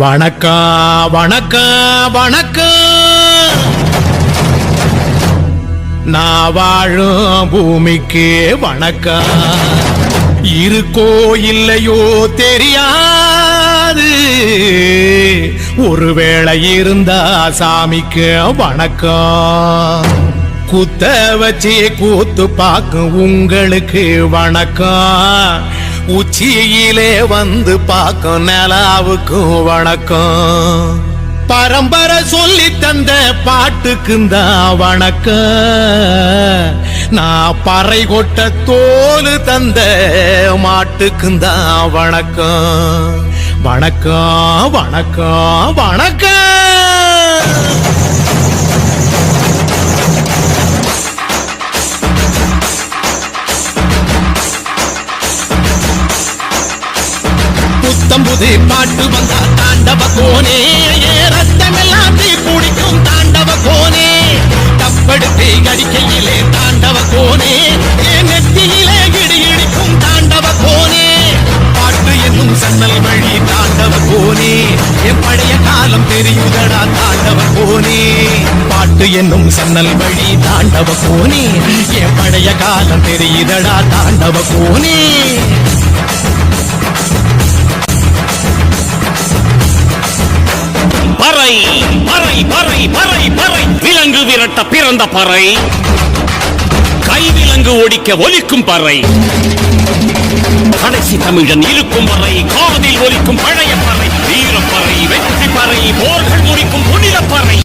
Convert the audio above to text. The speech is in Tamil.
வணக்கம் வணக்கம் வணக்கம். நான் வாழும் பூமிக்கு வணக்கம். இருக்கோ இல்லையோ தெரியாது, ஒருவேளை இருந்தா சாமிக்கு வணக்கம். குத்த வச்சு கூத்து பார்க்கும் உங்களுக்கு வணக்கம். உச்சியிலே வந்து பார்க்கும் நிலாவுக்கும் வணக்கம். பரம்பரை சொல்லி தந்த பாட்டுக்குந்தான் வணக்கம். நான் பறை கொட்ட தோல் தந்த மாட்டுக்குந்தான் வணக்கம். வணக்கம் வணக்கம் வணக்கம். புத்தம்புது பாட்டு வந்தா தாண்டவ கோனே, ரத்தமெல்லாம் தீ குடிக்கும் தாண்டவ கோனே. தப்படுத்து அடிக்கையிலே தாண்டவ கோனே, நெத்தியிலே இடி இடிக்கும் தாண்டவ கோனே. பாட்டு என்னும் சன்னல் வழி தாண்டவ கோனே, என் பழைய காலம் தெரியுதடா தாண்டவ கோனே. பாட்டு என்னும் சன்னல் வழி தாண்டவ கோனே, என் பழைய காலம் தெரியுதடா தாண்டவ கோனே. பறை பறை பறை பறை பறை, விலங்கு விரட்ட பிறந்த பறை, கைவிலங்கு ஒடிக்க ஒலிக்கும் பறை, கடைசி தமிழன் இருக்கும் பறை, காதில் ஒலிக்கும் பழைய பறை, வீரப்பறை, வெற்றி பறை, போர்கள் முடிக்கும் புனித பறை.